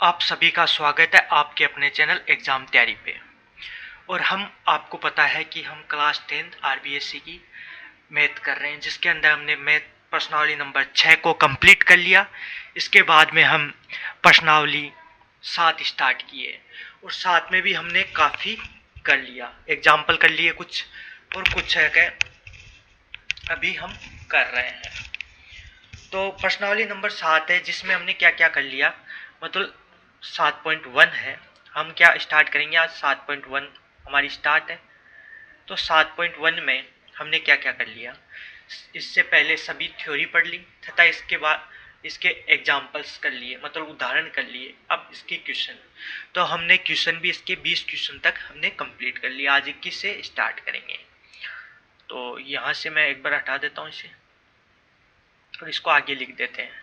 आप सभी का स्वागत है आपके अपने चैनल एग्ज़ाम तैयारी पे। और हम आपको पता है कि हम क्लास 10th आरबीएससी की मैथ कर रहे हैं, जिसके अंदर हमने मैथ प्रश्नावली नंबर 6 को कंप्लीट कर लिया। इसके बाद में हम प्रश्नावली 7 स्टार्ट किए और 7 में भी हमने काफ़ी कर लिया, एग्जाम्पल कर लिए कुछ, और कुछ है कि अभी हम कर रहे हैं। तो प्रश्नावली नंबर 7 है, जिसमें हमने क्या क्या कर लिया, मतलब 7.1 है। हम क्या स्टार्ट करेंगे आज, 7.1 हमारी स्टार्ट है। तो 7.1 में हमने क्या क्या कर लिया, इससे पहले सभी थ्योरी पढ़ ली तथा इसके बाद इसके एग्जाम्पल्स कर लिए, मतलब उदाहरण कर लिए। अब इसके क्वेश्चन, तो हमने क्वेश्चन भी इसके 20 क्वेश्चन तक हमने कंप्लीट कर लिया। आज 21 से स्टार्ट करेंगे। तो यहाँ से मैं एक बार हटा देता हूँ इसे और इसको आगे लिख देते हैं।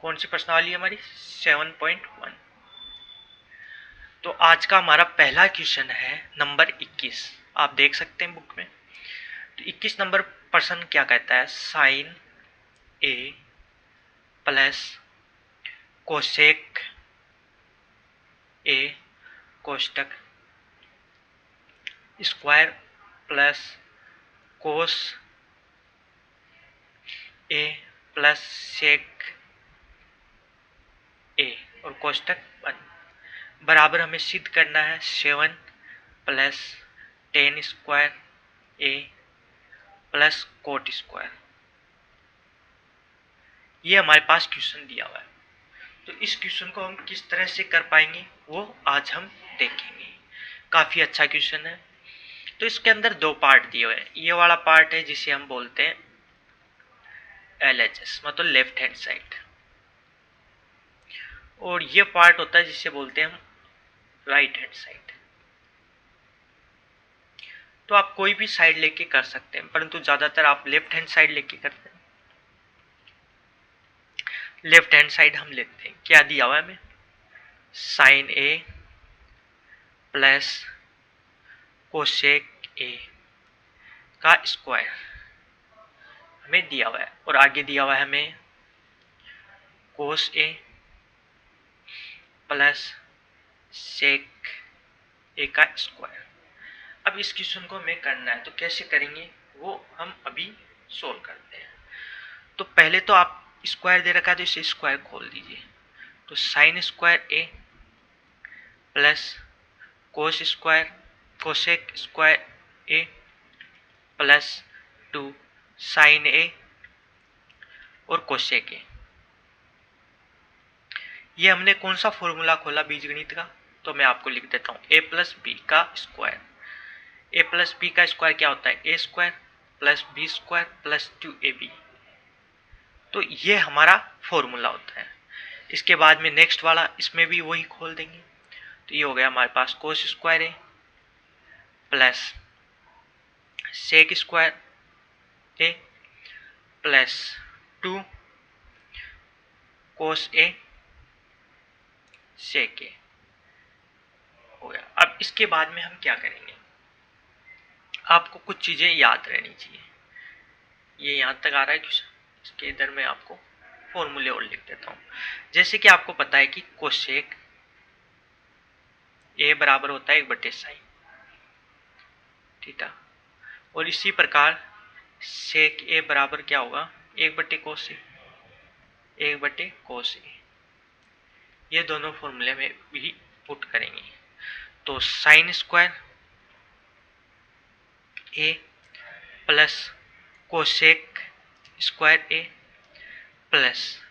कौन सी प्रश्नावली है हमारी, 7.1। तो आज का हमारा पहला क्वेश्चन है नंबर 21। आप देख सकते हैं बुक में। तो 21 नंबर प्रश्न क्या कहता है, sine A plus cosec A कोष्टक square plus cos A plus sec A और कोष्टक बंद बराबर हमें सिद्ध करना है 7 plus 10 square A plus cot square. ये हमारे पास क्वेश्चन दिया हुआ है। तो इस क्वेश्चन को हम किस तरह से कर पाएंगे वो आज हम देखेंगे। काफ़ी अच्छा क्वेश्चन है। तो इसके अंदर दो पार्ट दिए हुए हैं। ये वाला पार्ट है जिसे हम बोलते हैं LHS, मतलब लेफ्ट हैंड साइड, और ये पार्ट होता है जिसे बोलते हैं हम राइट हैंड साइड। तो आप कोई भी साइड लेके कर सकते हैं, परंतु ज़्यादातर आप लेफ्ट हैंड साइड लेके करते हैं। लेफ्ट हैंड साइड हम लेते हैं। क्या दिया हुआ है हमें, sine A plus cosec a का स्क्वायर हमें दिया हुआ है, और आगे दिया हुआ है हमें कोस ए प्लस सेक ए का स्क्वायर। अब इस क्वेश्चन को हमें करना है, तो कैसे करेंगे वो हम अभी सोल्व करते हैं। तो पहले तो आप स्क्वायर दे रखा है तो इसे स्क्वायर खोल दीजिए। तो sine square A plus cos square cosec square A plus 2 sine A और कोसेक ए। ये हमने कौन सा फॉर्मूला खोला बीजगणित का, तो मैं आपको लिख देता हूँ, ए प्लस बी का स्क्वायर। ए प्लस बी का स्क्वायर क्या होता है, A square plus B square plus 2ab। तो ये हमारा फॉर्मूला होता है। इसके बाद में नेक्स्ट वाला, इसमें भी वही खोल देंगे। तो ये हो गया हमारे पास cos square A plus sec square A plus 2 कोस ए सेक ए हो गया। अब इसके बाद में हम क्या करेंगे, आपको कुछ चीज़ें याद रहनी चाहिए। ये यहाँ तक आ रहा है क्वेश्चन, इसके इधर मैं आपको फॉर्मूले और लिख देता हूँ। जैसे कि आपको पता है कि कोसेक ए बराबर होता है 1/sin थीटा, और इसी प्रकार सेक ए बराबर क्या होगा, 1/cos ए 1/cos ए। ये दोनों फॉर्मूले में भी पुट करेंगे। तो sine square A plus cosec square A plus,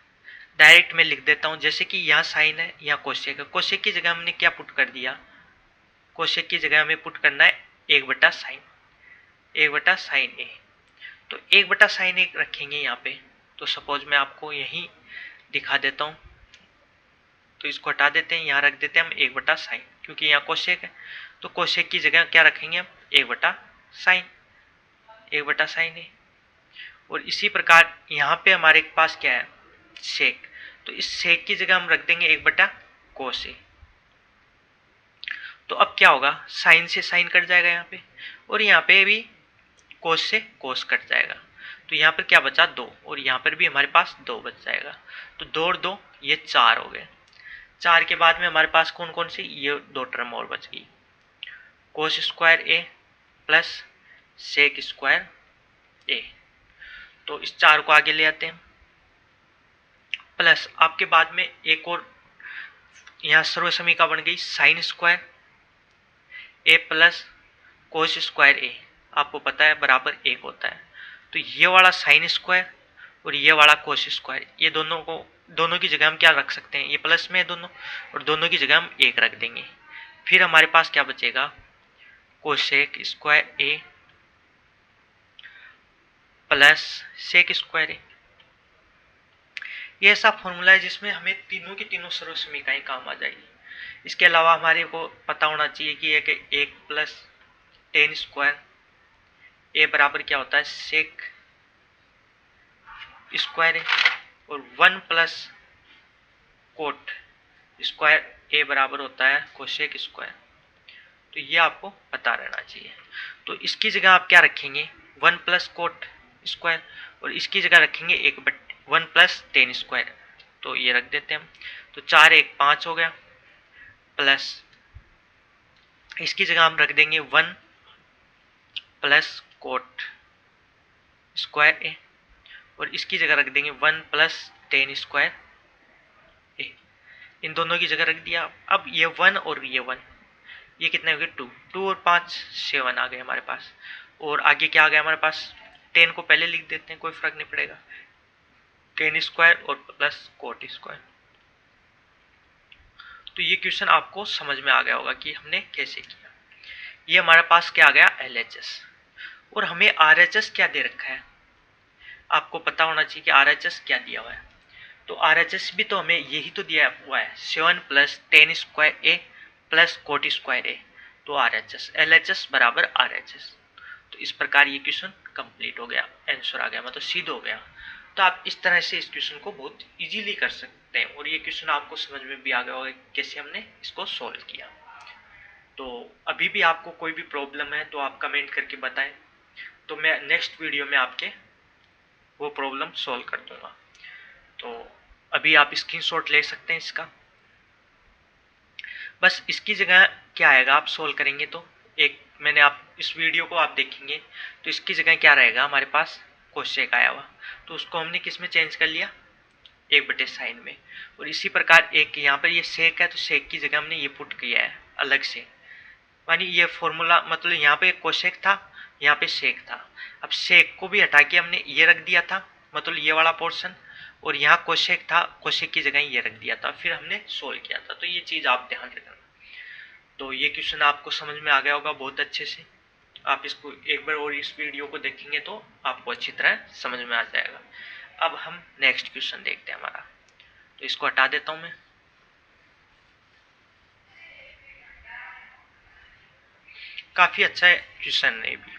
direct मैं लिख देता हूँ, जैसे कि यहाँ साइन है यहाँ कोसेक है। कोसेक की जगह हमने क्या पुट कर दिया, कोसेक की जगह हमें पुट करना है 1/sin ए। तो 1/sin ए रखेंगे यहाँ पे। तो सपोज मैं आपको यहीं दिखा देता हूँ, तो इसको हटा देते हैं, यहाँ रख देते हैं हम 1/sin, क्योंकि यहाँ कोसेक है। तो कोसेक की जगह क्या रखेंगे हम, 1/sin ए। और इसी प्रकार यहाँ पे हमारे पास क्या है, सेक। तो इस सेक की जगह हम रख देंगे 1/cos ए। तो अब क्या होगा, साइन से साइन कट जाएगा यहाँ पे, और यहाँ पे भी कोस से कोस कट जाएगा। तो यहाँ पर क्या बचा, 2, और यहाँ पर भी हमारे पास 2 बच जाएगा। तो 2 और 2 ये 4 हो गए। 4 के बाद में हमारे पास कौन कौन सी, ये 2 टर्म और बच गई, cos square A plus sec square ए। तो इस 4 को आगे ले आते हैं, प्लस आपके बाद में एक और यहाँ सर्वसमीका बन गई sign square A plus cos square ए, आपको पता है बराबर 1 होता है। तो ये वाला साइन स्क्वायर और ये वाला कोस स्क्वायर, ये दोनों की जगह हम क्या रख सकते हैं, ये प्लस में है दोनों, और दोनों की जगह हम 1 रख देंगे। फिर हमारे पास क्या बचेगा, cosec square A plus sec square ए। ये ऐसा फॉर्मूला है जिसमें हमें तीनों की तीनों सर्वसमीकाएं काम आ जाएगी। इसके अलावा हमारे को पता होना चाहिए कि 1 प्लस टेन स्क्वायर ए बराबर क्या होता है, सेक स्क्वायर ए, और 1 प्लस कोट स्क्वायर ए बराबर होता है कोसेक स्क्वायर। तो ये आपको पता रहना चाहिए। तो इसकी जगह आप क्या रखेंगे, 1 प्लस कोट स्क्वायर, और इसकी जगह रखेंगे 1 प्लस टेन स्क्वायर। तो ये रख देते हैं हम। तो 4 1 5 हो गया, प्लस इसकी जगह हम रख देंगे 1 प्लस कोट स्क्वायर ए, और इसकी जगह रख देंगे 1 प्लस टेन स्क्वायर ए। इन दोनों की जगह रख दिया। अब ये 1 और ये 1, ये कितने हो गए, 2 और 5 7 आ गए हमारे पास। और आगे क्या आ गया हमारे पास, 10 को पहले लिख देते हैं, कोई फर्क नहीं पड़ेगा, टेन स्क्वायर और प्लस कोट स्क्वायर। तो ये क्वेश्चन आपको समझ में आ गया होगा कि हमने कैसे किया। ये हमारे पास क्या आ गया, LHS, और हमें RHS क्या दे रखा है, आपको पता होना चाहिए कि RHS क्या दिया हुआ है। तो RHS भी तो हमें यही तो दिया हुआ है, 7 plus ten square A plus cot square ए। तो RHS, LHS बराबर RHS। तो इस प्रकार ये क्वेश्चन कंप्लीट हो गया, आंसर आ गया, मतलब सिद्ध हो गया। तो आप इस तरह से इस क्वेश्चन को बहुत इजीली कर सकते हैं, और ये क्वेश्चन आपको समझ में भी आ गया होगा कैसे हमने इसको सॉल्व किया। तो अभी भी आपको कोई भी प्रॉब्लम है तो आप कमेंट करके बताएं, तो मैं नेक्स्ट वीडियो में आपके वो प्रॉब्लम सॉल्व कर दूंगा। तो अभी आप स्क्रीनशॉट ले सकते हैं इसका। बस इसकी जगह क्या आएगा, आप सोल्व करेंगे तो मैंने आप इस वीडियो को आप देखेंगे तो इसकी जगह क्या रहेगा, हमारे पास कोसेक आया हुआ, तो उसको हमने किस में चेंज कर लिया, 1/sin में। और इसी प्रकार एक यहाँ पर ये सेक है, तो सेक की जगह हमने ये पुट किया है अलग से, मानी ये फॉर्मूला, मतलब यहाँ पे कोसेक था, यहाँ पे सेक था। अब सेक को भी हटा के हमने ये रख दिया था, मतलब ये वाला पोर्शन, और यहाँ कोसेक था, कोसेक की जगह ये रख दिया था, फिर हमने सोल्व किया था। तो ये चीज़ आप ध्यान रखना। तो ये क्वेश्चन आपको समझ में आ गया होगा बहुत अच्छे से। आप इसको एक बार और इस वीडियो को देखेंगे तो आपको अच्छी तरह समझ में आ जाएगा। अब हम नेक्स्ट क्वेश्चन देखते हैं हमारा, तो इसको हटा देता हूँ मैं। काफ़ी अच्छा है क्वेश्चन है भी,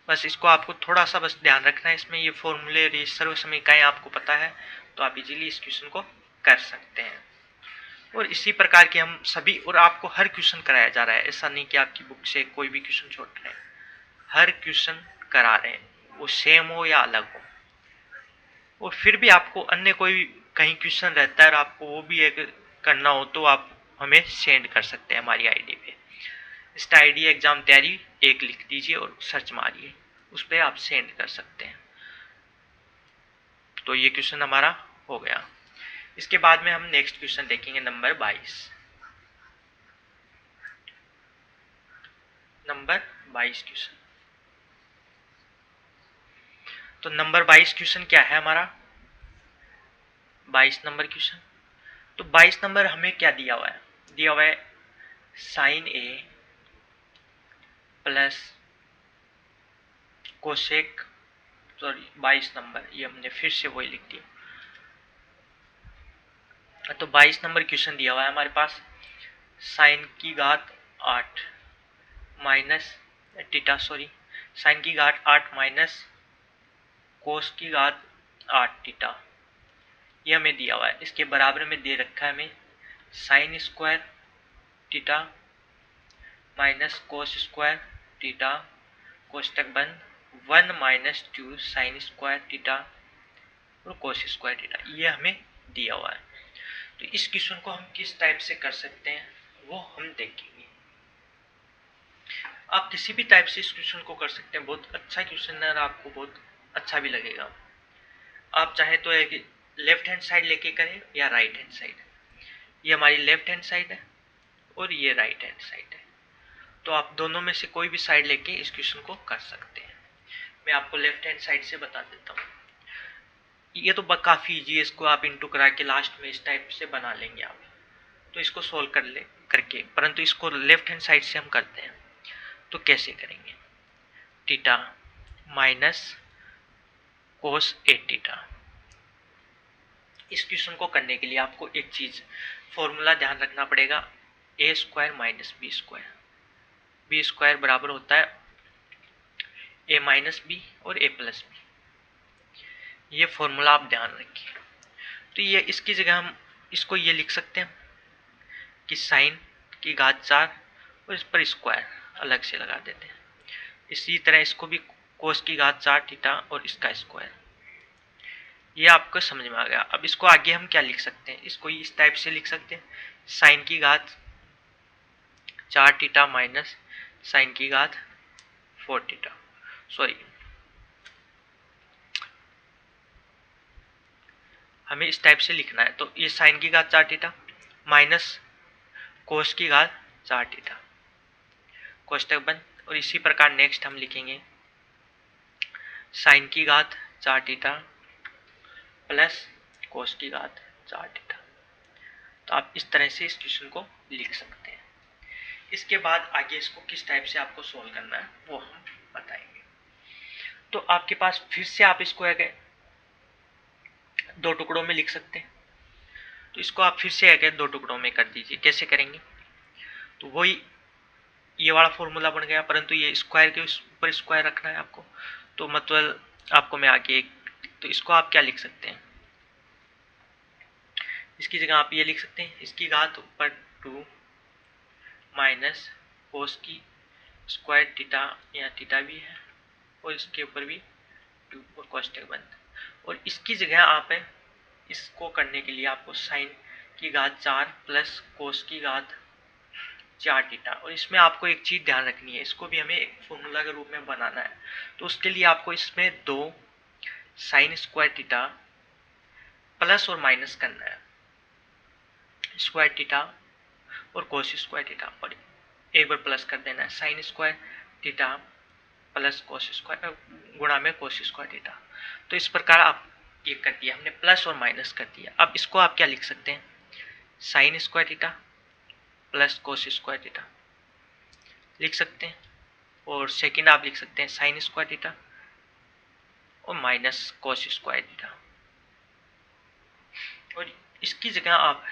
बस इसको आपको थोड़ा सा बस ध्यान रखना है। इसमें ये फॉर्मूले और ये सर्वसमीकाएं आपको पता है, तो आप इजीली इस क्वेश्चन को कर सकते हैं। और इसी प्रकार के हम सभी, और आपको हर क्वेश्चन कराया जा रहा है, ऐसा नहीं कि आपकी बुक से कोई भी क्वेश्चन छोड़ रहे हैं, हर क्वेश्चन करा रहे हैं, वो सेम हो या अलग हो। और फिर भी आपको अन्य कोई कहीं क्वेश्चन रहता है और आपको वो भी एक करना हो तो आप हमें सेंड कर सकते हैं हमारी आईडी पे। इंस्टा आईडी एग्जाम तैयारी 1 लिख दीजिए और सर्च मारिए, उस पर आप सेंड कर सकते हैं। तो ये क्वेश्चन हमारा हो गया। इसके बाद में हम नेक्स्ट क्वेश्चन देखेंगे नंबर 22। Number 22 question. तो नंबर 22 क्वेश्चन क्या है हमारा, 22 नंबर क्वेश्चन। तो 22 नंबर हमें क्या दिया हुआ है, दिया हुआ है साइन ए प्लस कोसेक, सॉरी 22 नंबर, ये हमने फिर से वही लिख दिया। तो 22 नंबर क्वेश्चन दिया हुआ है हमारे पास, साइन की घात 8 माइनस थीटा, सॉरी साइन की घात 8 माइनस कोस की घात 8 थीटा, ये हमें दिया हुआ है। इसके बराबर में दे रखा है हमें sine square theta minus cos square theta, कोष्टक बंद 1 माइनस 2 साइन स्क्वायर थीटा और कोस स्क्वायर थीटा, ये हमें दिया हुआ है। तो इस क्वेश्चन को हम किस टाइप से कर सकते हैं वो हम देखेंगे। आप किसी भी टाइप से इस क्वेश्चन को कर सकते हैं, बहुत अच्छा क्वेश्चन है और आपको बहुत अच्छा भी लगेगा। आप चाहे तो एक लेफ्ट हैंड साइड लेके करें या राइट हैंड साइड। ये हमारी लेफ्ट हैंड साइड है और ये राइट हैंड साइड है, तो आप दोनों में से कोई भी साइड लेके इस क्वेश्चन को कर सकते हैं। मैं आपको लेफ्ट हैंड साइड से बता देता हूँ। ये तो काफ़ी ईजी है, इसको आप इंटू करा के लास्ट में इस टाइप से बना लेंगे आप, तो इसको सोल्व कर ले करके, परंतु इसको लेफ्ट हैंड साइड से हम करते हैं। तो कैसे करेंगे, थीटा माइनस कोस ए थीटा। इस क्वेश्चन को करने के लिए आपको एक चीज फॉर्मूला ध्यान रखना पड़ेगा, A square minus B square. B square बराबर होता है ए माइनस बी और ए प्लस बी, ये फॉर्मूला आप ध्यान रखिए। तो ये इसकी जगह हम इसको ये लिख सकते हैं कि साइन की घात 4 और इस पर स्क्वायर अलग से लगा देते हैं। इसी तरह इसको भी कोस की घात 4 थीटा और इसका स्क्वायर। ये आपको समझ में आ गया। अब इसको आगे हम क्या लिख सकते हैं, इसको इस टाइप से लिख सकते हैं, साइन की घात 4 थीटा माइनस साइन की घात 4 थीटा। सॉरी, हमें इस टाइप से लिखना है। तो ये साइन की घात 4 थीटा माइनस कोस की घात 4 थीटा, कोष्टक बंद। और इसी प्रकार नेक्स्ट हम लिखेंगे साइन की घात 4 थीटा प्लस कोस की घात 4 थीटा। तो आप इस तरह से इस क्वेश्चन को लिख सकते हैं। इसके बाद आगे इसको किस टाइप से आपको सोल्व करना है वो हम बताएंगे। तो आपके पास फिर से आप इसको एक दो टुकड़ों में लिख सकते हैं। तो इसको आप फिर से एक दो टुकड़ों में कर दीजिए। कैसे करेंगे, तो वही ये वाला फॉर्मूला बन गया, परंतु ये स्क्वायर के ऊपर स्क्वायर रखना है आपको। तो मतलब आपको मैं आगे तो इसको आप क्या लिख सकते हैं, इसकी जगह आप ये लिख सकते हैं, इसकी घात ऊपर 2 माइनस कोस की स्क्वायर थीटा, यहाँ थीटा भी है और इसके ऊपर भी 2 और कोष्टक बंद। और इसकी जगह आप इसको करने के लिए आपको साइन की घात 4 प्लस कोस की घात 4 थीटा। और इसमें आपको एक चीज़ ध्यान रखनी है, इसको भी हमें एक फॉर्मूला के रूप में बनाना है। तो उसके लिए आपको इसमें 2 साइन स्क्वायर थीटा प्लस और माइनस करना है, स्क्वायर थीटा और कोस स्क्वायर थीटा, और एक बार प्लस कर देना है, sign square theta plus cos square गुणा में कोस स्क्वायर थीटा। तो इस प्रकार आप ये कर दिया हमने, प्लस और माइनस कर दिया। अब इसको आप क्या लिख सकते हैं, sign square theta plus cos square theta लिख सकते हैं, और सेकंड आप लिख सकते हैं साइन स्क्वायर थीटा और माइनस कोस स्क्वायर थीटा। और इसकी जगह आप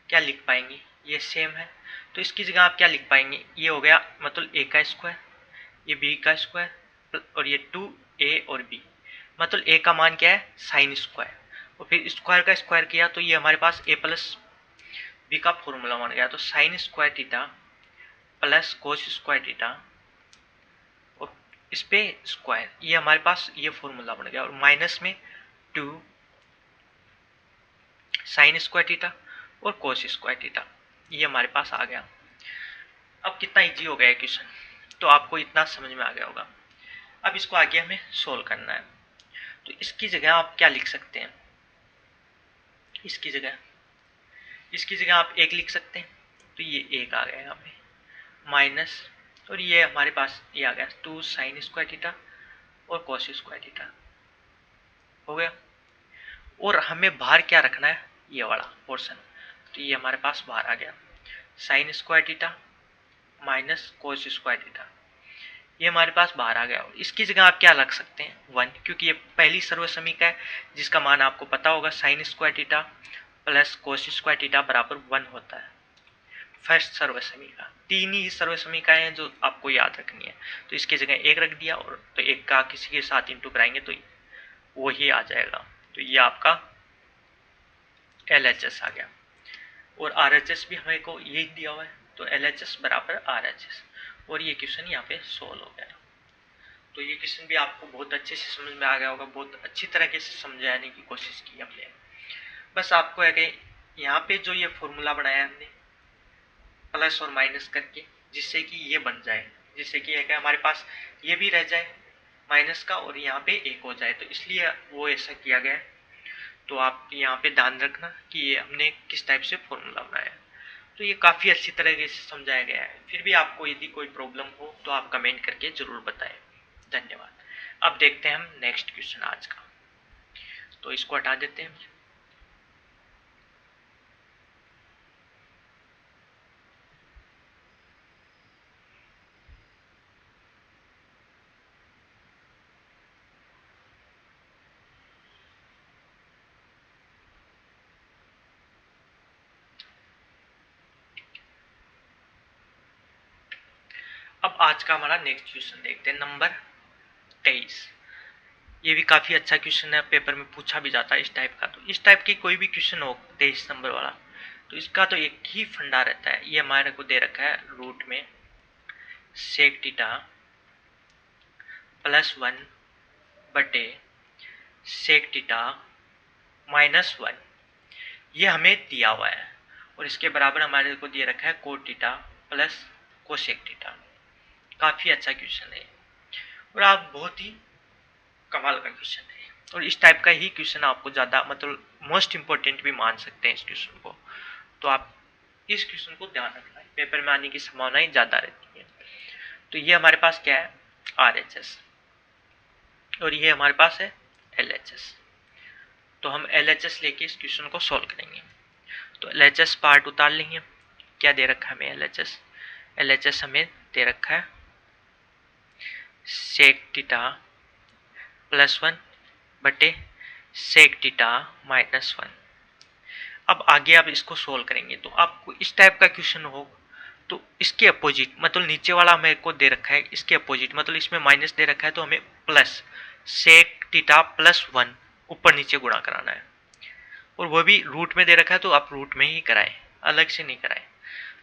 क्या लिख पाएंगे, ये सेम है, तो इसकी जगह आप क्या लिख पाएंगे, ये हो गया मतलब ए का स्क्वायर, ये बी का स्क्वायर और ये 2a और b, मतलब a का मान क्या है साइन स्क्वायर, और फिर स्क्वायर का स्क्वायर किया तो ये हमारे पास a प्लस बी का फॉर्मूला बन गया। तो sine square theta plus cos square theta और इस पे स्क्वायर, ये हमारे पास ये फॉर्मूला बन गया। और माइनस में 2 साइन स्क्वायर थीटा और कोस स्क्वायर थीटा, ये हमारे पास आ गया। अब कितना इजी हो गया क्वेश्चन, तो आपको इतना समझ में आ गया होगा। अब इसको आगे हमें सोल्व करना है। तो इसकी जगह आप क्या लिख सकते हैं, इसकी जगह आप एक लिख सकते हैं, तो ये एक आ गया यहाँ पे माइनस, और ये हमारे पास ये आ गया 2 साइन स्क्वायर थीटा और कोस स्क्वायर थीटा हो गया। और हमें बाहर क्या रखना है, ये वाला पोर्शन, तो ये हमारे पास बाहर आ गया sign square theta minus cos square theta, ये हमारे पास बाहर आ गया। इसकी जगह आप क्या रख सकते हैं 1, क्योंकि ये पहली सर्वसमीका है जिसका मान आपको पता होगा sign square theta plus cos square theta बराबर 1 होता है। फर्स्ट सर्वसमीका, 3 ही सर्वसमीकाएं हैं जो आपको याद रखनी है। तो इसकी जगह एक रख दिया, और तो एक का किसी के साथ इंटू कराएंगे तो वो ही आ जाएगा। तो ये आपका LHS आ गया, और RHS भी हमें को यही दिया हुआ है, तो LHS बराबर RHS, और ये क्वेश्चन यहाँ पे सोल्व हो गया। तो ये क्वेश्चन भी आपको बहुत अच्छे से समझ में आ गया होगा, बहुत अच्छी तरीके से समझाने की कोशिश की हमने। बस आपको है कि यहाँ पे जो ये फॉर्मूला बनाया हमने प्लस और माइनस करके, जिससे कि ये बन जाए, जिससे कि है कि हमारे पास ये भी रह जाए माइनस का और यहाँ पे एक हो जाए, तो इसलिए वो ऐसा किया गया है। तो आप यहाँ पे ध्यान रखना कि ये हमने किस टाइप से फॉर्मूला बनाया है। तो ये काफ़ी अच्छी तरीके से समझाया गया है। फिर भी आपको यदि कोई प्रॉब्लम हो तो आप कमेंट करके ज़रूर बताएं। धन्यवाद। अब देखते हैं हम नेक्स्ट क्वेश्चन आज का, तो इसको हटा देते हैं। अब आज का हमारा नेक्स्ट क्वेश्चन देखते हैं, नंबर 23। ये भी काफ़ी अच्छा क्वेश्चन है, पेपर में पूछा भी जाता है इस टाइप का। तो इस टाइप की कोई भी क्वेश्चन हो 23 नंबर वाला, तो इसका तो एक ही फंडा रहता है। ये हमारे को दे रखा है रूट में सेक थीटा +1 बटे सेक थीटा -1, ये हमें दिया हुआ है। और इसके बराबर हमारे को दिए रखा है coat theta plus cosec theta. काफ़ी अच्छा क्वेश्चन है और आप बहुत ही कमाल का क्वेश्चन है। और इस टाइप का ही क्वेश्चन आपको ज़्यादा मतलब मोस्ट इम्पोर्टेंट भी मान सकते हैं इस क्वेश्चन को। तो आप इस क्वेश्चन को ध्यान रखना है, पेपर में आने की संभावनाएं ज़्यादा रहती है। तो ये हमारे पास क्या है, RHS, और ये हमारे पास है LHS। तो हम LHS लेके इस क्वेश्चन को सॉल्व करेंगे। तो LHS पार्ट उतार लेंगे। क्या दे रखा है हमें LHS? LHS हमें दे रखा है सेक थीटा +1 बटे सेक थीटा -1। अब आगे आप इसको सोल्व करेंगे तो आपको इस टाइप का क्वेश्चन हो तो इसके अपोजिट, मतलब नीचे वाला मेरे को दे रखा है, इसके अपोजिट मतलब इसमें माइनस दे रखा है तो हमें प्लस सेक थीटा +1 ऊपर नीचे गुणा कराना है। और वो भी रूट में दे रखा है तो आप रूट में ही कराएं, अलग से नहीं कराएं।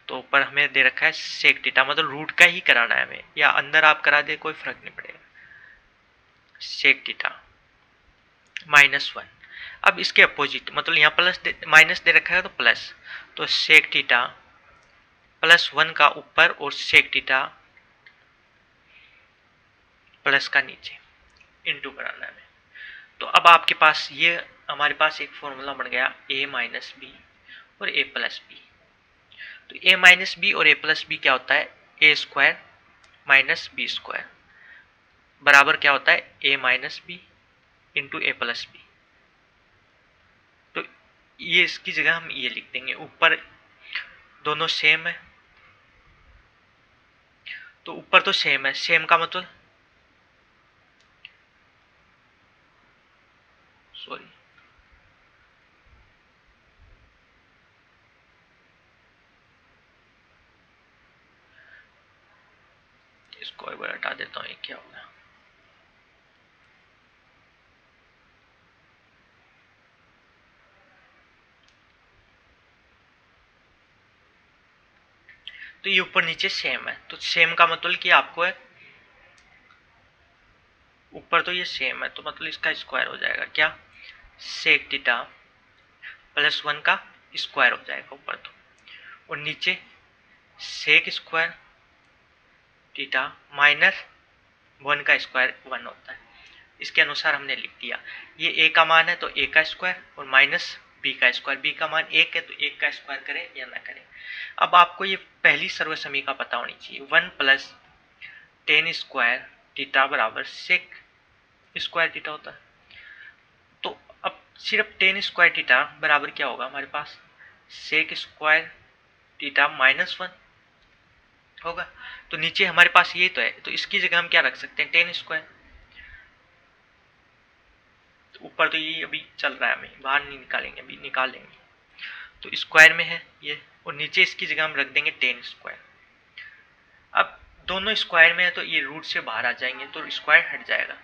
तो ऊपर हमें दे रखा है सेक थीटा, मतलब रूट का ही कराना है हमें, या अंदर आप करा दे कोई फर्क नहीं पड़ेगा। सेक थीटा -1, अब इसके अपोजिट मतलब यहाँ प्लस माइनस दे रखा है तो प्लस, तो सेक थीटा +1 का ऊपर और सेक थीटा प्लस का नीचे इंटू कराना है। तो अब आपके पास ये हमारे पास एक फॉर्मूला बन गया a माइनस बी और a प्लस बी। तो a माइनस बी और a प्लस बी क्या होता है, a square minus B square बराबर क्या होता है a minus b into a plus b. तो ये इसकी जगह हम ये लिख देंगे, ऊपर दोनों सेम है तो ऊपर तो सेम है, सेम का मतलब सॉरी इसको एक बार हटा देता हूँ, ये क्या होगा। तो ये ऊपर नीचे सेम है, तो सेम का मतलब कि आपको है ऊपर तो ये सेम है तो मतलब इसका स्क्वायर हो जाएगा क्या, सेक थीटा +1 का स्क्वायर हो जाएगा ऊपर तो, और नीचे सेक स्क्वायर थीटा -1 का स्क्वायर 1 होता है। इसके अनुसार हमने लिख दिया, ये a का मान है तो a का स्क्वायर और माइनस b का स्क्वायर, b का मान 1 है तो 1 का स्क्वायर करें या ना करें। अब आपको ये पहली सर्वसमीका पता होनी चाहिए, 1 + tan स्क्वायर थीटा बराबर सेक स्क्वायर थीटा होता है। तो अब सिर्फ tan स्क्वायर थीटा बराबर क्या होगा हमारे पास, सेक स्क्वायर थीटा -1 होगा। तो नीचे हमारे पास ये तो है, तो इसकी जगह हम क्या रख सकते हैं, tan स्क्वायर। तो ऊपर तो ये अभी चल रहा है, हमें बाहर नहीं निकालेंगे, अभी निकाल लेंगे। तो स्क्वायर में है ये, और नीचे इसकी जगह हम रख देंगे tan स्क्वायर। अब दोनों स्क्वायर में है तो ये रूट से बाहर आ जाएंगे तो स्क्वायर हट जाएगा,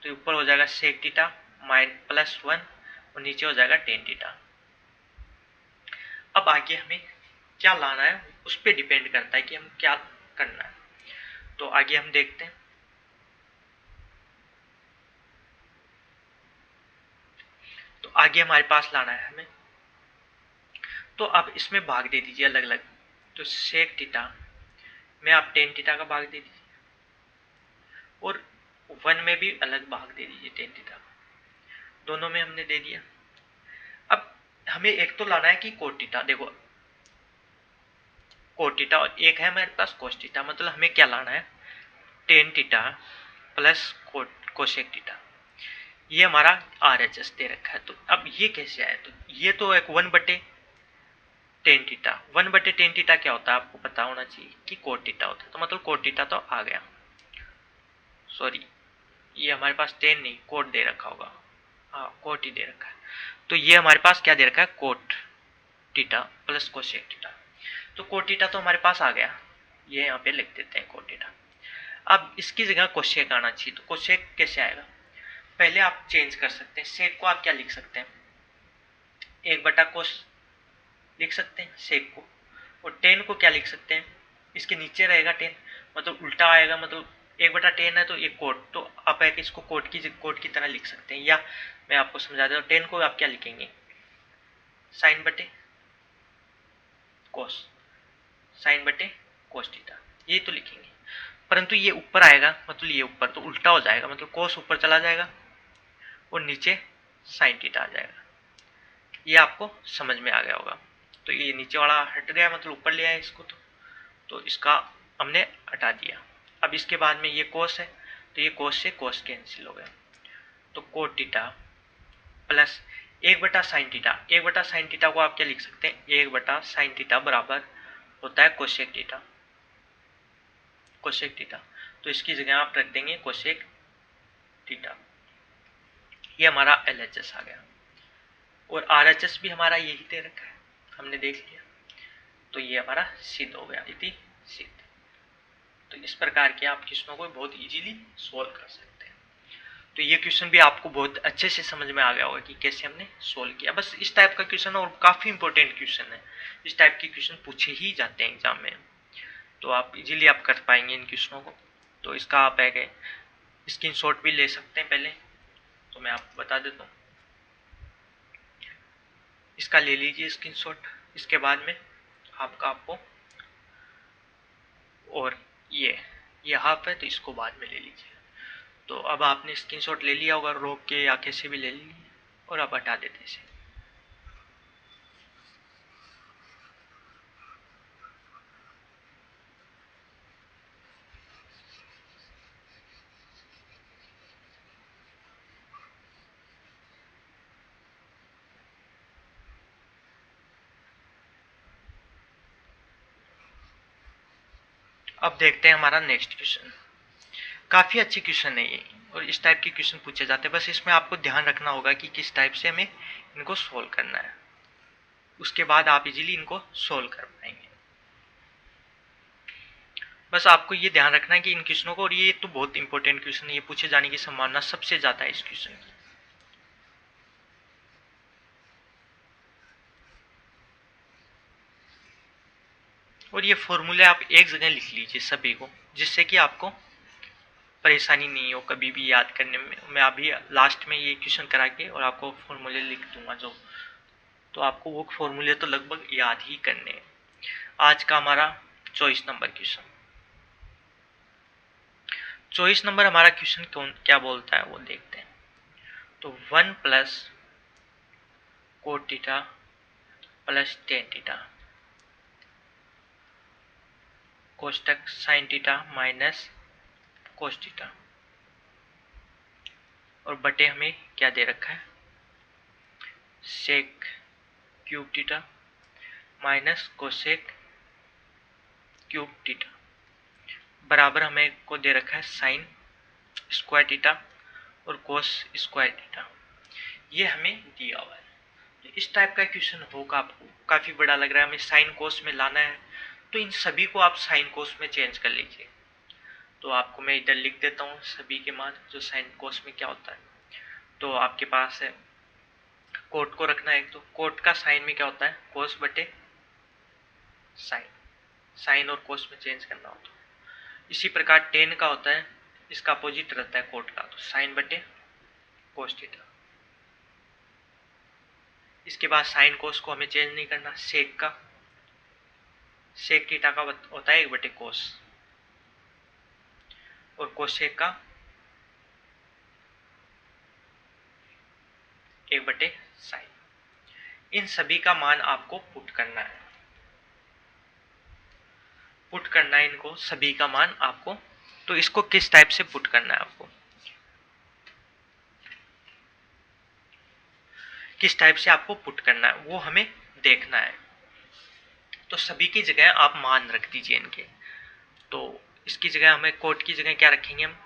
तो ऊपर हो जाएगा सेक थीटा +1 और नीचे हो जाएगा tan थीटा। अब आगे हमें क्या लाना है उस पर डिपेंड करता है कि हम क्या करना है। तो आगे हम देखते हैं। तो आगे हमारे पास लाना है हमें तो आप इसमें भाग दे दीजिए अलग अलग। तो सेक थीटा में आप टेन थीटा का भाग दे दीजिए और 1 में भी अलग भाग दे दीजिए टेन थीटा। दोनों में हमने दे दिया। अब हमें एक तो लाना है कि कोट थीटा। देखो कोट थीटा और एक है हमारे पास कोस थीटा, मतलब हमें क्या लाना है, tan theta plus cosec theta. ये हमारा RHS दे रखा है। तो अब ये कैसे आया, तो ये तो एक 1/10 थीटा। 1/10 थीटा क्या होता है आपको पता होना चाहिए कि कोट थीटा होता है। तो मतलब कोट थीटा तो आ गया, सॉरी ये हमारे पास 10 नहीं कोट दे रखा होगा, हाँ कोट ही दे रखा है। तो ये हमारे पास क्या दे रखा है, coat theta plus cosec theta. तो कोट थीटा तो हमारे पास आ गया, ये यहाँ पे लिख देते हैं कोट थीटा। अब इसकी जगह कोसेक आना चाहिए। तो कोसेक कैसे आएगा, पहले आप चेंज कर सकते हैं। सेक को आप क्या लिख सकते हैं, 1/कोस लिख सकते हैं सेक को। और 10 को क्या लिख सकते हैं, इसके नीचे रहेगा 10, मतलब उल्टा आएगा, मतलब 1/10 है तो एक कोट, तो आप एक इसको कोट की तरह लिख सकते हैं। या मैं आपको समझा देता हूँ, 10 को आप क्या लिखेंगे, साइन बटे कोस, साइन बटे कोस थीटा, ये तो लिखेंगे। परंतु ये ऊपर आएगा, मतलब ये ऊपर तो उल्टा हो जाएगा, मतलब कोस ऊपर चला जाएगा और नीचे साइन थीटा आ जाएगा। ये आपको समझ में आ गया होगा। तो ये नीचे वाला हट गया, मतलब ऊपर ले आया इसको, तो इसका हमने हटा दिया। अब इसके बाद में ये कोस है, तो ये कोस से कोस कैंसिल हो गया। तो कोट थीटा प्लस 1/साइन थीटा। 1/साइन थीटा को आप क्या लिख सकते हैं, 1/साइन थीटा बराबर होता है कोसेक थीटा, कोसेक थीटा। तो इसकी जगह आप रख देंगे कोसेक थीटा। ये हमारा LHS आ गया और RHS भी हमारा यही दे रखा है, हमने देख लिया। तो ये हमारा सिद्ध हो गया, इति सिद्ध। तो इस प्रकार के आप क्वेश्चनों को बहुत इजीली सोल्व कर सकते हैं। तो ये क्वेश्चन भी आपको बहुत अच्छे से समझ में आ गया होगा कि कैसे हमने सोल्व किया। बस इस टाइप का क्वेश्चन और काफ़ी इंपॉर्टेंट क्वेश्चन है, इस टाइप के क्वेश्चन पूछे ही जाते हैं एग्जाम में, तो आप इजीली आप कर पाएंगे इन क्वेश्चनों को। तो इसका आप है स्क्रीनशॉट भी ले सकते हैं पहले, तो मैं आपको बता देता हूँ। इसका ले लीजिए स्क्रीनशॉट, इसके बाद में आपको और ये हाफ है तो इसको बाद में ले लीजिए। तो अब आपने स्क्रीनशॉट ले लिया होगा, रोक के या कैसे भी ले लीजिए और अब हटा देते इसे। अब देखते हैं हमारा नेक्स्ट क्वेश्चन। काफ़ी अच्छी क्वेश्चन है ये और इस टाइप के क्वेश्चन पूछे जाते हैं। बस इसमें आपको ध्यान रखना होगा कि किस टाइप से हमें इनको सोल्व करना है, उसके बाद आप इजीली इनको सोल्व कर पाएंगे। बस आपको ये ध्यान रखना है कि इन क्वेश्चनों को, और ये तो बहुत इंपॉर्टेंट क्वेश्चन है, ये पूछे जाने की संभावना सबसे ज़्यादा है इस क्वेश्चन की। और ये फॉर्मूले आप एक जगह लिख लीजिए सभी को, जिससे कि आपको परेशानी नहीं हो कभी भी याद करने में। मैं अभी लास्ट में ये क्वेश्चन करा के और आपको फॉर्मूले लिख दूंगा जो, तो आपको वो फॉर्मूले तो लगभग याद ही करने हैं। आज का हमारा 24 नंबर क्वेश्चन, 24 नंबर हमारा क्वेश्चन क्या बोलता है वो देखते हैं। तो 1 + cot theta plus tan theta कोष्टक sine theta minus cos theta, और बटे हमें क्या दे रखा है, sec cube theta minus cosec cube theta बराबर हमें को दे रखा है साइन स्क्वायर थीटा और कोस स्क्वायर थीटा। ये हमें दिया हुआ है। इस टाइप का क्वेश्चन होगा, आपको काफ़ी बड़ा लग रहा है, हमें साइन कोस में लाना है, तो इन सभी को आप साइन कोस में चेंज कर लीजिए। तो आपको मैं इधर लिख देता हूँ सभी के मान, जो साइन कोस में क्या होता है। तो आपके पास है कोट को रखना है, तो कोट का साइन में क्या होता है, कोस बटे साइन, साइन और कोस में चेंज करना होता है। इसी प्रकार टेन का होता है, इसका अपोजिट रहता है कोट का, तो साइन बटे कोस थीटा। इसके बाद साइन कोस को हमें चेंज नहीं करना, सेक थीटा का होता है 1/कोस, और कोसेक का 1/साइन। इन सभी का मान आपको पुट करना है, इनको सभी का मान आपको। तो इसको किस टाइप से पुट करना है आपको, किस टाइप से आपको पुट करना है वो हमें देखना है। तो सभी की जगह आप मान रख दीजिए इनके। तो इसकी जगह हमें कोट की जगह क्या रखेंगे, हम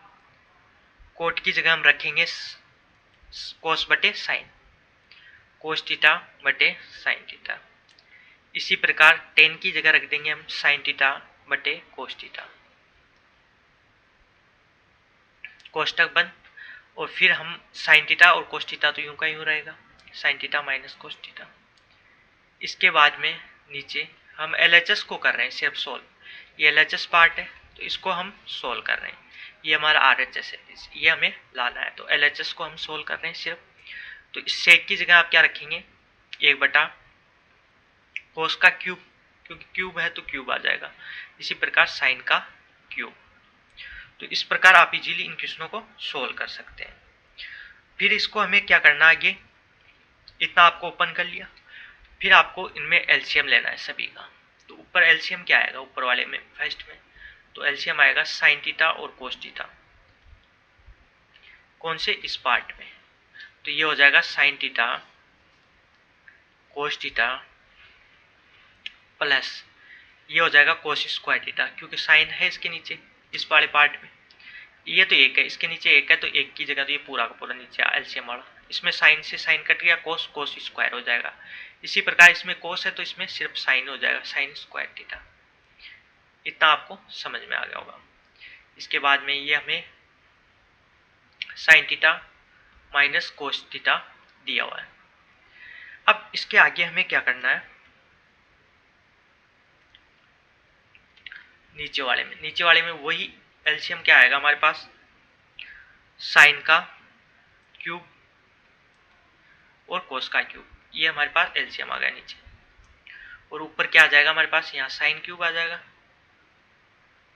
कोट की जगह हम रखेंगे कोस बटे साइन, कोस थीटा बटे साइन थीटा। इसी प्रकार टेन की जगह रख देंगे हम साइन थीटा बटे कोस थीटा, कोष्टक बंद। और फिर हम साइन थीटा और कोस थीटा तो यूं का यूं रहेगा, sign theta minus cos theta. इसके बाद में नीचे हम LHS को कर रहे हैं सिर्फ सोल्व, ये LHS पार्ट है तो इसको हम सोल्व कर रहे हैं, ये हमारा RHS है, ये हमें लाना है। तो LHS को हम सोल्व कर रहे हैं सिर्फ। तो इस सेक की जगह आप क्या रखेंगे, 1/कोस का क्यूब, क्योंकि क्यूब है तो क्यूब आ जाएगा। इसी प्रकार साइन का क्यूब। तो इस प्रकार आप इजीली इन क्वेश्चनों को सोल्व कर सकते हैं। फिर इसको हमें क्या करना आगे, इतना आपको ओपन कर लिया, फिर आपको इनमें एलसीएम लेना है सभी का। तो ऊपर एलसीएम क्या आएगा, ऊपर वाले में फर्स्ट में तो एलसीएम आएगा साइन थीटा और कोस थीटा। कौन से, इस पार्ट में, तो ये हो जाएगा sine theta cos theta plus ये हो जाएगा कोस स्क्वायर थीटा, क्योंकि साइन है इसके नीचे इस वाले पार्ट में, ये तो एक है, इसके नीचे एक है तो एक की जगह तो ये पूरा का पूरा नीचे एलसीएम वाला, इसमें साइन से साइन कट गया, कोस कोस स्क्वायर हो जाएगा। इसी प्रकार इसमें कोस है तो इसमें सिर्फ साइन हो जाएगा, साइन स्क्वायर थीटा। इतना आपको समझ में आ गया होगा। इसके बाद में ये हमें sign theta minus cos theta दिया हुआ है। अब इसके आगे हमें क्या करना है, नीचे वाले में वही एलसीएम क्या आएगा हमारे पास, साइन का क्यूब और कोस का क्यूब, ये हमारे पास एलसीएम आ गया नीचे। और ऊपर क्या आ जाएगा हमारे पास, यहाँ साइन क्यूब आ जाएगा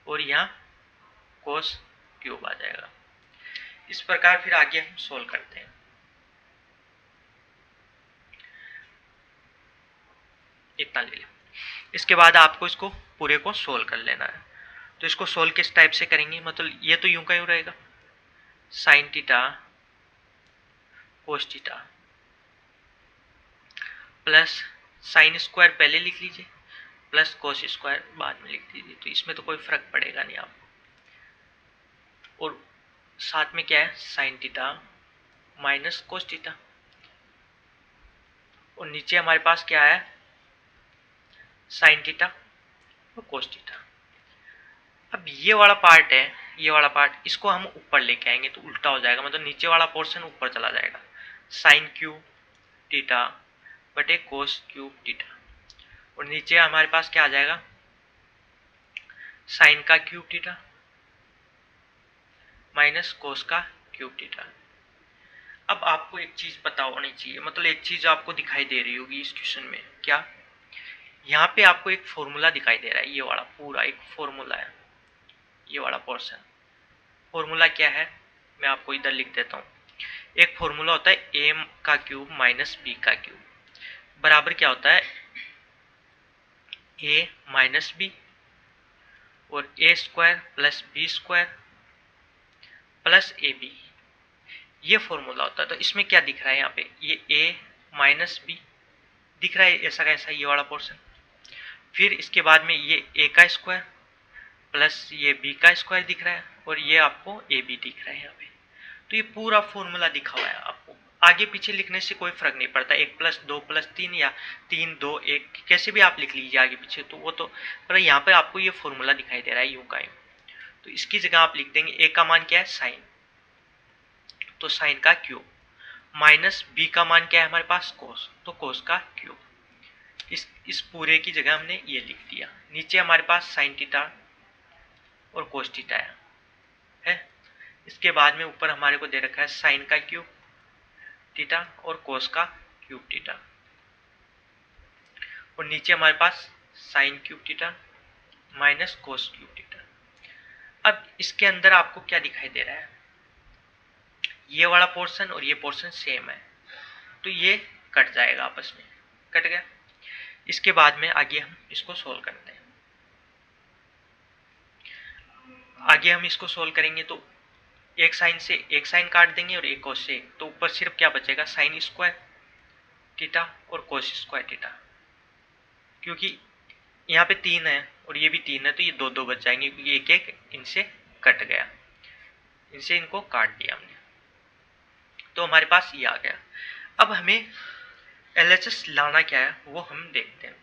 और यहाँ कोस क्यूब आ जाएगा। इस प्रकार फिर आगे हम सोल्व करते हैं। इतना ले लें। इसके बाद आपको इसको पूरे को सोल्व कर लेना है। तो इसको सोल्व किस टाइप से करेंगे, मतलब ये तो यूं का यूं रहेगा, sine theta cos theta plus sine square पहले लिख लीजिए प्लस कोस स्क्वायर बाद में लिख दीजिए, तो इसमें तो कोई फर्क पड़ेगा नहीं आपको। और साथ में क्या है, sign theta minus cos theta, और नीचे हमारे पास क्या है, साइन थीटा और कोस थीटा। अब ये वाला पार्ट है, ये वाला पार्ट, इसको हम ऊपर लेके आएंगे तो उल्टा हो जाएगा, मतलब नीचे वाला पोर्शन ऊपर चला जाएगा, साइन क्यूब थीटा बटे कोस क्यूब थीटा। और नीचे हमारे पास क्या आ जाएगा, साइन का क्यूब थीटा माइनस कोस का क्यूब थीटा। अब आपको एक चीज पता होनी चाहिए, मतलब एक चीज आपको दिखाई दे रही होगी इस क्वेश्चन में, क्या, यहाँ पे आपको एक फॉर्मूला दिखाई दे रहा है, ये वाला पूरा एक फॉर्मूला है, ये वाला पोर्शन। फॉर्मूला क्या है, मैं आपको इधर लिख देता हूँ। एक फॉर्मूला होता है ए का क्यूब माइनस बी का क्यूब बराबर क्या होता है, ए माइनस बी और A square plus B square plus A B, ये फॉर्मूला होता है। तो इसमें क्या दिख रहा है, यहाँ पे ये ए माइनस बी दिख रहा है ऐसा कैसा, ये वाला पोर्शन। फिर इसके बाद में ये ए का स्क्वायर प्लस ये बी का स्क्वायर दिख रहा है और ये आपको ए बी दिख रहा है यहाँ पे। तो ये पूरा फॉर्मूला दिखा हुआ है आपको, आगे पीछे लिखने से कोई फर्क नहीं पड़ता, 1 + 2 + 3 या 3 2 1 कैसे भी आप लिख लीजिए आगे पीछे, तो वो तो, पर यहाँ पे आपको ये फॉर्मूला दिखाई दे रहा है यूं का यूं। तो इसकी जगह आप लिख देंगे ए का मान क्या है, साइन, तो साइन का क्यूब, माइनस बी का मान क्या है हमारे पास, कोस, तो कोस का क्यूब। इस पूरे की जगह हमने ये लिख दिया। नीचे हमारे पास साइन थीटा और कोस थीटा है। इसके बाद में ऊपर हमारे को दे रखा है साइन का क्यूब थीटा और कोस का क्यूब थीटा। और नीचे हमारे पास sine cube theta minus cos cube theta. अब इसके अंदर आपको क्या दिखाई दे रहा है, ये वाला पोर्शन और ये पोर्शन सेम है, तो ये कट जाएगा, आपस में कट गया। इसके बाद में आगे हम इसको सोल्व करते हैं। आगे हम इसको सोल्व करेंगे तो एक साइन से एक साइन काट देंगे और एक कोस से एक, तो ऊपर सिर्फ क्या बचेगा, साइन स्क्वायर थीटा और कोस स्क्वायर थीटा। क्योंकि यहाँ पे 3 है और ये भी 3 है, तो ये 2 बच जाएंगे, क्योंकि एक एक इनसे कट गया, इनसे इनको काट दिया हमने, तो हमारे पास ये आ गया। अब हमें LHS लाना क्या है वो हम देखते हैं।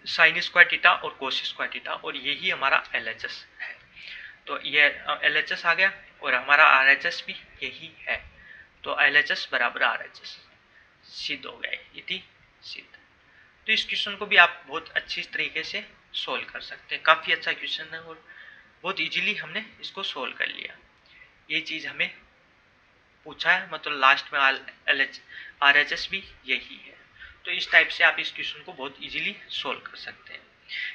साइन स्क्वायर थीटा और कोस स्क्वायर थीटा, और यही हमारा LHS है। तो ये LHS आ गया और हमारा RHS भी यही है, तो LHS बराबर RHS सिद्ध हो गया, इति सिद्ध। तो इस क्वेश्चन को भी आप बहुत अच्छी तरीके से सोल्व कर सकते हैं, काफ़ी अच्छा क्वेश्चन है और बहुत इजीली हमने इसको सोल्व कर लिया। ये चीज़ हमें पूछा है, मतलब लास्ट में RHS भी यही है। तो इस टाइप से आप इस क्वेश्चन को बहुत इजीली सोल्व कर सकते हैं।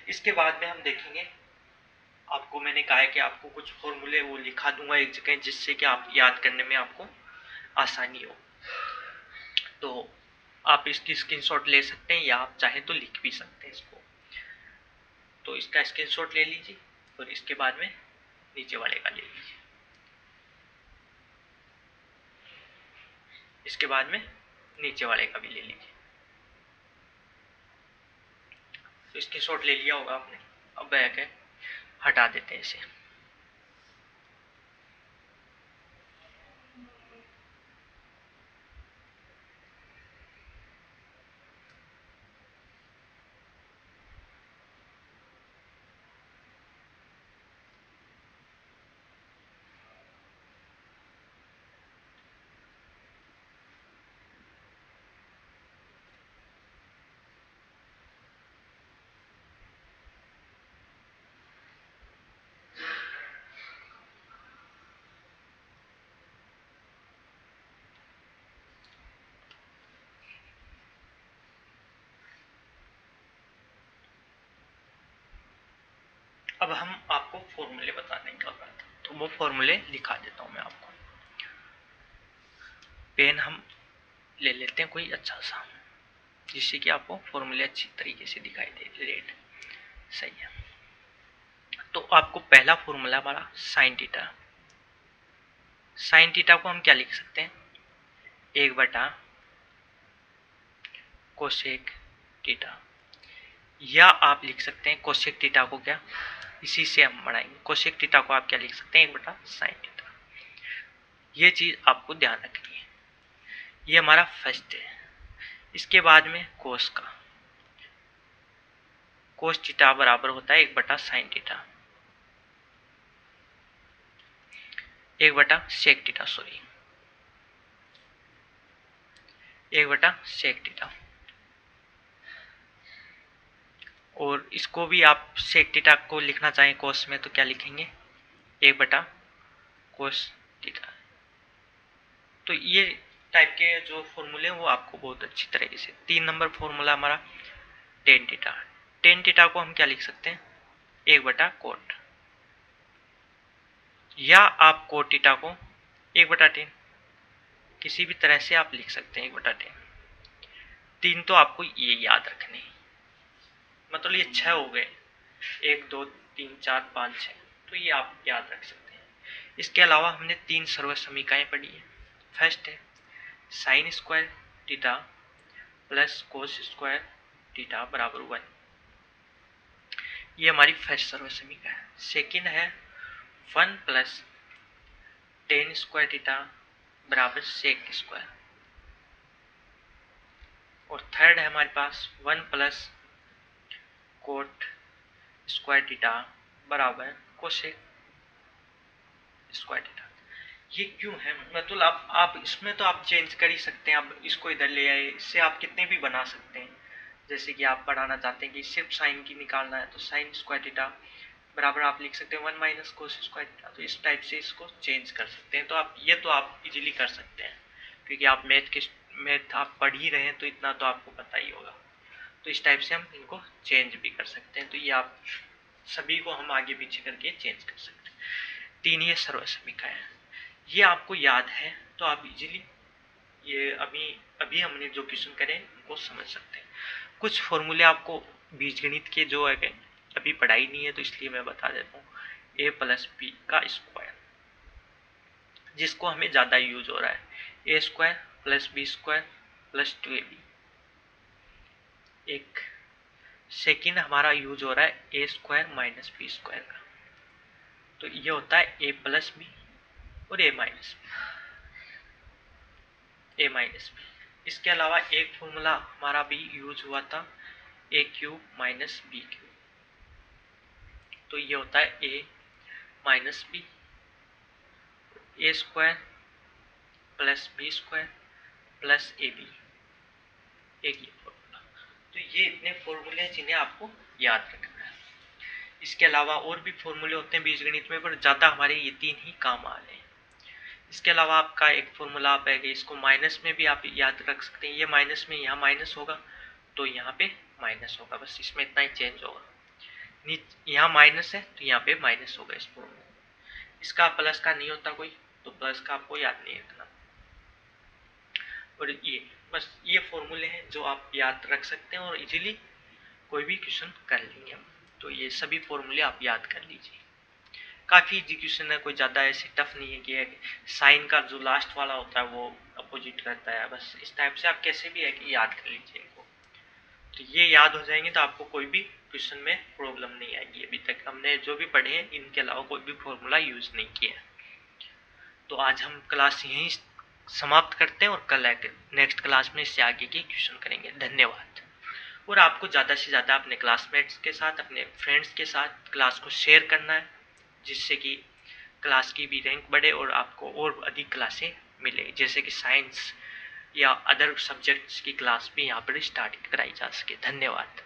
इसके बाद में हम देखेंगे, आपको मैंने कहा है कि आपको कुछ फॉर्मूले वो लिखा दूंगा एक जगह, जिससे कि आप याद करने में आपको आसानी हो। तो आप इसकी स्क्रीनशॉट ले सकते हैं या आप चाहें तो लिख भी सकते हैं इसको। तो इसका स्क्रीनशॉट ले लीजिए और इसके बाद में नीचे वाले का ले लीजिए, इसके बाद में नीचे वाले का भी ले लीजिए। तो स्क्रीनशॉट ले लिया होगा आपने। अब बैक है, हटा देते हैं इसे। अब हम आपको फॉर्मूले बताने का था, तो वो फॉर्मूले लिखा देता हूँ मैं आपको। पेन हम ले लेते हैं कोई अच्छा सा, जिससे कि आपको फॉर्मूले अच्छी तरीके से दिखाई दे। रेड सही है। तो आपको पहला फॉर्मूला हमारा साइन थीटा। साइन थीटा को हम क्या लिख सकते हैं, 1 कोसेक थीटा, या आप लिख सकते हैं कोसेक थीटा को क्या, इसी से हम बढ़ाएंगे, कोसेक थीटा को आप क्या लिख सकते हैं, 1 साइन थीटा। ये चीज़ आपको ध्यान रखनी है। ये हमारा फर्स्ट है। इसके बाद में कोस का, कोस थीटा बराबर होता है 1 sine theta, 1 sec theta, sorry 1 sec theta. और इसको भी आप सेक थीटा को लिखना चाहें कोस में तो क्या लिखेंगे, 1 कोस थीटा। तो ये टाइप के जो फॉर्मूले हैं वो आपको बहुत अच्छी तरीके से। 3 नंबर फॉर्मूला हमारा टेन थीटा। टेन थीटा को हम क्या लिख सकते हैं, 1 कोट, या आप कोट थीटा को 1/10, किसी भी तरह से आप लिख सकते हैं 1/10। 3 तो आपको ये याद रखने, मतलब ये 6 हो गए, 1 2 3 4 5 6, तो ये आप याद रख सकते हैं। इसके अलावा हमने 3 सर्व समीकरणें पढ़ी है। फर्स्ट है sign square theta plus cos square theta बराबर 1, ये हमारी फर्स्ट सर्व समीकरण है। सेकेंड है 1 प्लस टेन स्क्वायर थीटा बराबर सेक स्क्वायर, और थर्ड है हमारे पास 1 प्लस कोट स्क्वायर थीटा बराबर कोसेक स्क्वायर थीटा। ये क्यों है, मतलब आप इसमें तो आप चेंज कर ही सकते हैं, आप इसको इधर ले आए, इससे आप कितने भी बना सकते हैं। जैसे कि आप बढ़ाना चाहते हैं कि सिर्फ साइन की निकालना है, तो साइन स्क्वायर थीटा बराबर आप लिख सकते हैं 1 माइनस कोस स्क्वायर थीटा। तो इस टाइप से इसको चेंज कर सकते हैं। तो आप ये तो आप इजीली कर सकते हैं, क्योंकि आप मैथ आप पढ़ ही रहे हैं तो इतना तो आपको पता ही होगा। तो इस टाइप से हम इनको चेंज भी कर सकते हैं। तो ये आप सभी को हम आगे पीछे करके चेंज कर सकते हैं। 3 ये सर्वसमीका है, ये आपको याद है तो आप इजीली ये अभी हमने जो क्वेश्चन करे उनको समझ सकते हैं। कुछ फॉर्मूले आपको बीजगणित के जो है अभी पढ़ाई नहीं है तो इसलिए मैं बता देता हूँ। a प्लस बी का स्क्वायर, जिसको हमें ज़्यादा यूज हो रहा है, A square plus B square plus 2ab। एक सेकेंड हमारा यूज हो रहा है A square minus B square का, तो ये होता है ए प्लस बी और ए माइनस बी। इसके अलावा एक फॉर्मूला हमारा भी यूज हुआ था, A cube minus B cube, तो ये होता है A minus B, A square plus B square plus A B, एक ये फॉर्मूला। तो ये इतने फॉर्मूले हैं जिन्हें आपको याद रखना है। इसके अलावा और भी फॉर्मूले होते हैं बीजगणित में, पर ज़्यादा हमारे ये 3 ही काम आ रहे हैं। इसके अलावा आपका एक फॉर्मूला आप है कि इसको माइनस में भी आप याद रख सकते हैं। ये माइनस में यहाँ माइनस होगा तो यहाँ पे माइनस होगा, बस इसमें इतना ही चेंज होगा। यहाँ माइनस है तो यहाँ पे माइनस होगा इस फॉर्मूले। इसका प्लस का नहीं होता कोई, तो प्लस का आपको याद नहीं रखना। और ये बस ये फॉर्मूले हैं जो आप याद रख सकते हैं और इजीली कोई भी क्वेश्चन कर लेंगे हम। तो ये सभी फॉर्मूले आप याद कर लीजिए। काफ़ी इजी क्वेश्चन है, कोई ज़्यादा ऐसे टफ नहीं है कि साइन का जो लास्ट वाला होता है वो अपोजिट करता है। बस इस टाइप से आप कैसे भी है कि याद कर लीजिए इनको, तो ये याद हो जाएंगे तो आपको कोई भी क्वेश्चन में प्रॉब्लम नहीं आएगी। अभी तक हमने जो भी पढ़े हैं इनके अलावा कोई भी फॉर्मूला यूज़ नहीं किया। तो आज हम क्लास यहीं समाप्त करते हैं और कल नेक्स्ट क्लास में इससे आगे के क्वेश्चन करेंगे। धन्यवाद। और आपको ज़्यादा से ज़्यादा अपने क्लासमेट्स के साथ, अपने फ्रेंड्स के साथ क्लास को शेयर करना है, जिससे कि क्लास की भी रैंक बढ़े और आपको और अधिक क्लासें मिले, जैसे कि साइंस या अदर सब्जेक्ट्स की क्लास भी यहाँ पर स्टार्ट कराई जा सके। धन्यवाद।